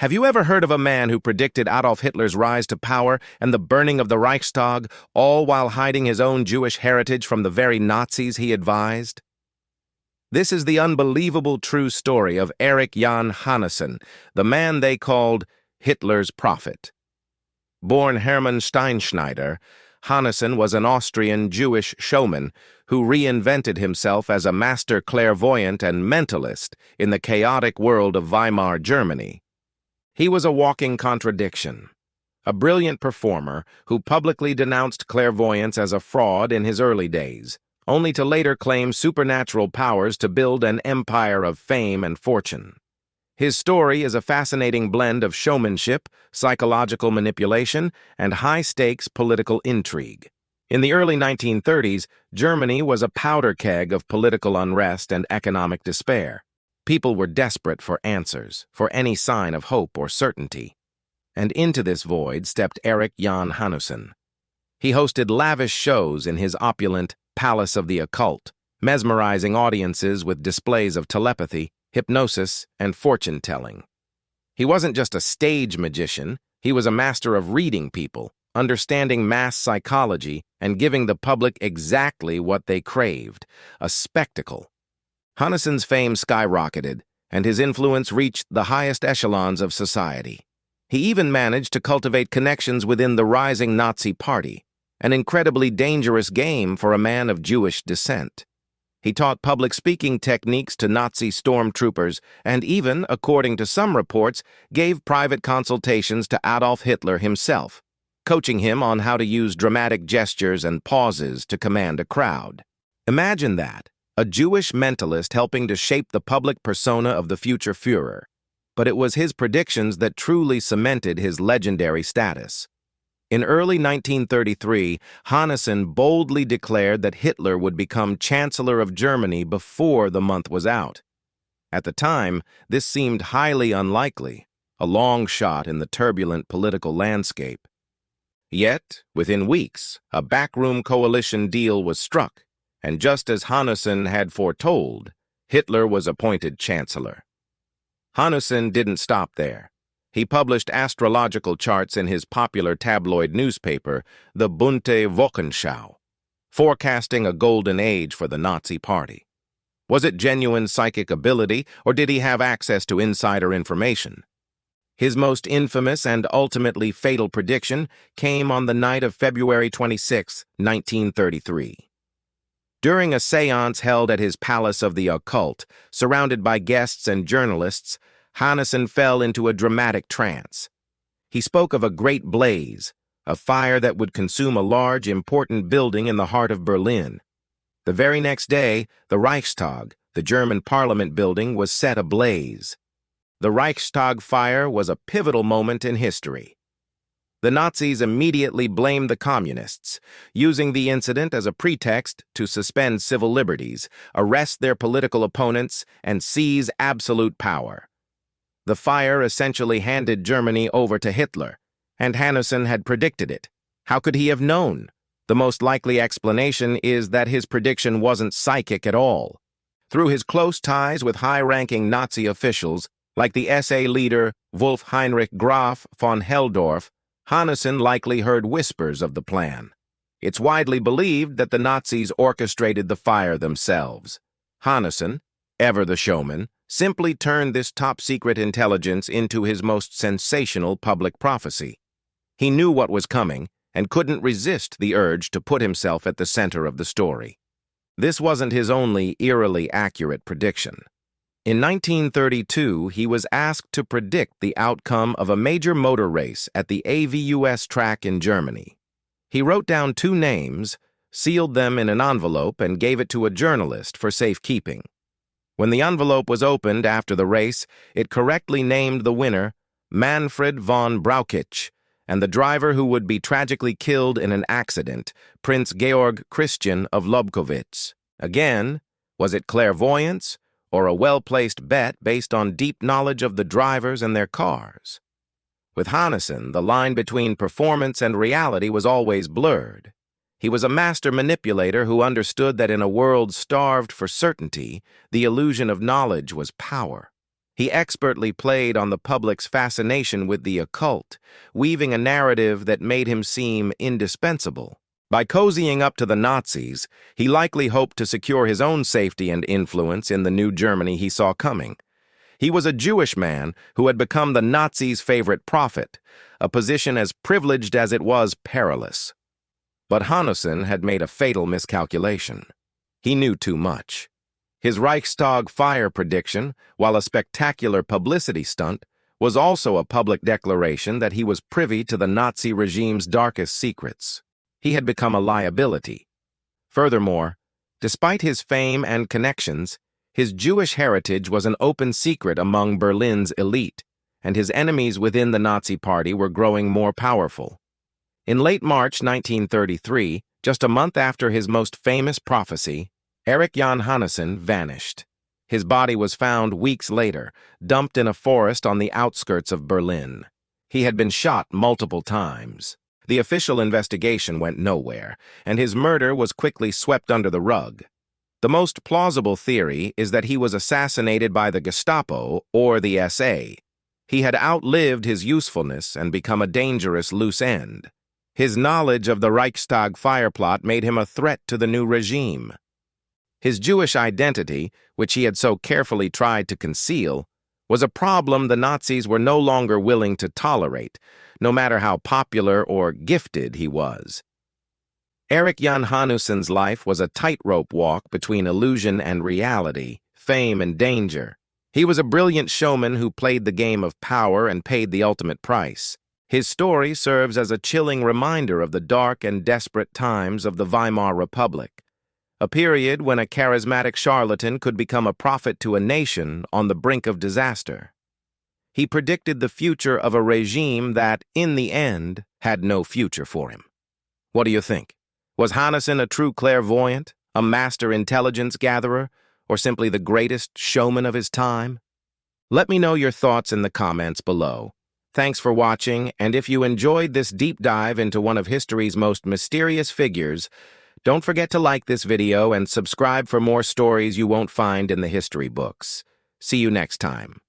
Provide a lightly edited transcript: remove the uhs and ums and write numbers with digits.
Have you ever heard of a man who predicted Adolf Hitler's rise to power and the burning of the Reichstag, all while hiding his own Jewish heritage from the very Nazis he advised? This is the unbelievable true story of Erik Jan Hanussen, the man they called Hitler's prophet. Born Hermann Steinschneider, Hanussen was an Austrian Jewish showman who reinvented himself as a master clairvoyant and mentalist in the chaotic world of Weimar Germany. He was a walking contradiction, a brilliant performer who publicly denounced clairvoyance as a fraud in his early days, only to later claim supernatural powers to build an empire of fame and fortune. His story is a fascinating blend of showmanship, psychological manipulation, and high-stakes political intrigue. In the early 1930s, Germany was a powder keg of political unrest and economic despair. People were desperate for answers, for any sign of hope or certainty. And into this void stepped Erik Jan Hanussen. He hosted lavish shows in his opulent Palace of the Occult, mesmerizing audiences with displays of telepathy, hypnosis, and fortune-telling. He wasn't just a stage magician, he was a master of reading people, understanding mass psychology, and giving the public exactly what they craved, a spectacle. Hanussen's fame skyrocketed, and his influence reached the highest echelons of society. He even managed to cultivate connections within the rising Nazi Party, an incredibly dangerous game for a man of Jewish descent. He taught public speaking techniques to Nazi stormtroopers and even, according to some reports, gave private consultations to Adolf Hitler himself, coaching him on how to use dramatic gestures and pauses to command a crowd. Imagine that. A Jewish mentalist helping to shape the public persona of the future Führer. But it was his predictions that truly cemented his legendary status. In early 1933, Hanussen boldly declared that Hitler would become Chancellor of Germany before the month was out. At the time, this seemed highly unlikely, a long shot in the turbulent political landscape. Yet, within weeks, a backroom coalition deal was struck. And just as Hanussen had foretold, Hitler was appointed Chancellor. Hanussen didn't stop there. He published astrological charts in his popular tabloid newspaper, the Bunte Wochenschau, forecasting a golden age for the Nazi Party. Was it genuine psychic ability, or did he have access to insider information? His most infamous and ultimately fatal prediction came on the night of February 26, 1933. During a séance held at his Palace of the Occult, surrounded by guests and journalists, Hanussen fell into a dramatic trance. He spoke of a great blaze, a fire that would consume a large, important building in the heart of Berlin. The very next day, the Reichstag, the German parliament building, was set ablaze. The Reichstag fire was a pivotal moment in history. The Nazis immediately blamed the communists, using the incident as a pretext to suspend civil liberties, arrest their political opponents, and seize absolute power. The fire essentially handed Germany over to Hitler, and Hanussen had predicted it. How could he have known? The most likely explanation is that his prediction wasn't psychic at all. Through his close ties with high-ranking Nazi officials, like the SA leader Wolf Heinrich Graf von Helldorf, Hanussen likely heard whispers of the plan. It's widely believed that the Nazis orchestrated the fire themselves. Hanussen, ever the showman, simply turned this top-secret intelligence into his most sensational public prophecy. He knew what was coming and couldn't resist the urge to put himself at the center of the story. This wasn't his only eerily accurate prediction. In 1932, he was asked to predict the outcome of a major motor race at the AVUS track in Germany. He wrote down 2 names, sealed them in an envelope, and gave it to a journalist for safekeeping. When the envelope was opened after the race, it correctly named the winner Manfred von Brauchitsch, and the driver who would be tragically killed in an accident, Prince Georg Christian of Lobkowitz. Again, was it clairvoyance, or a well-placed bet based on deep knowledge of the drivers and their cars? With Hanussen, the line between performance and reality was always blurred. He was a master manipulator who understood that in a world starved for certainty, the illusion of knowledge was power. He expertly played on the public's fascination with the occult, weaving a narrative that made him seem indispensable. By cozying up to the Nazis, he likely hoped to secure his own safety and influence in the new Germany he saw coming. He was a Jewish man who had become the Nazis' favorite prophet, a position as privileged as it was perilous. But Hanussen had made a fatal miscalculation. He knew too much. His Reichstag fire prediction, while a spectacular publicity stunt, was also a public declaration that he was privy to the Nazi regime's darkest secrets. He had become a liability. Furthermore, despite his fame and connections, his Jewish heritage was an open secret among Berlin's elite, and his enemies within the Nazi Party were growing more powerful. In late March 1933, just a month after his most famous prophecy, Erik Jan Hanussen vanished. His body was found weeks later, dumped in a forest on the outskirts of Berlin. He had been shot multiple times. The official investigation went nowhere, and his murder was quickly swept under the rug. The most plausible theory is that he was assassinated by the Gestapo or the SA. He had outlived his usefulness and become a dangerous loose end. His knowledge of the Reichstag fire plot made him a threat to the new regime. His Jewish identity, which he had so carefully tried to conceal, was a problem the Nazis were no longer willing to tolerate, no matter how popular or gifted he was. Erik Jan Hanussen's life was a tightrope walk between illusion and reality, fame and danger. He was a brilliant showman who played the game of power and paid the ultimate price. His story serves as a chilling reminder of the dark and desperate times of the Weimar Republic, a period when a charismatic charlatan could become a prophet to a nation on the brink of disaster. He predicted the future of a regime that, in the end, had no future for him. What do you think? Was Hanussen a true clairvoyant, a master intelligence gatherer, or simply the greatest showman of his time? Let me know your thoughts in the comments below. Thanks for watching, and if you enjoyed this deep dive into one of history's most mysterious figures, don't forget to like this video and subscribe for more stories you won't find in the history books. See you next time.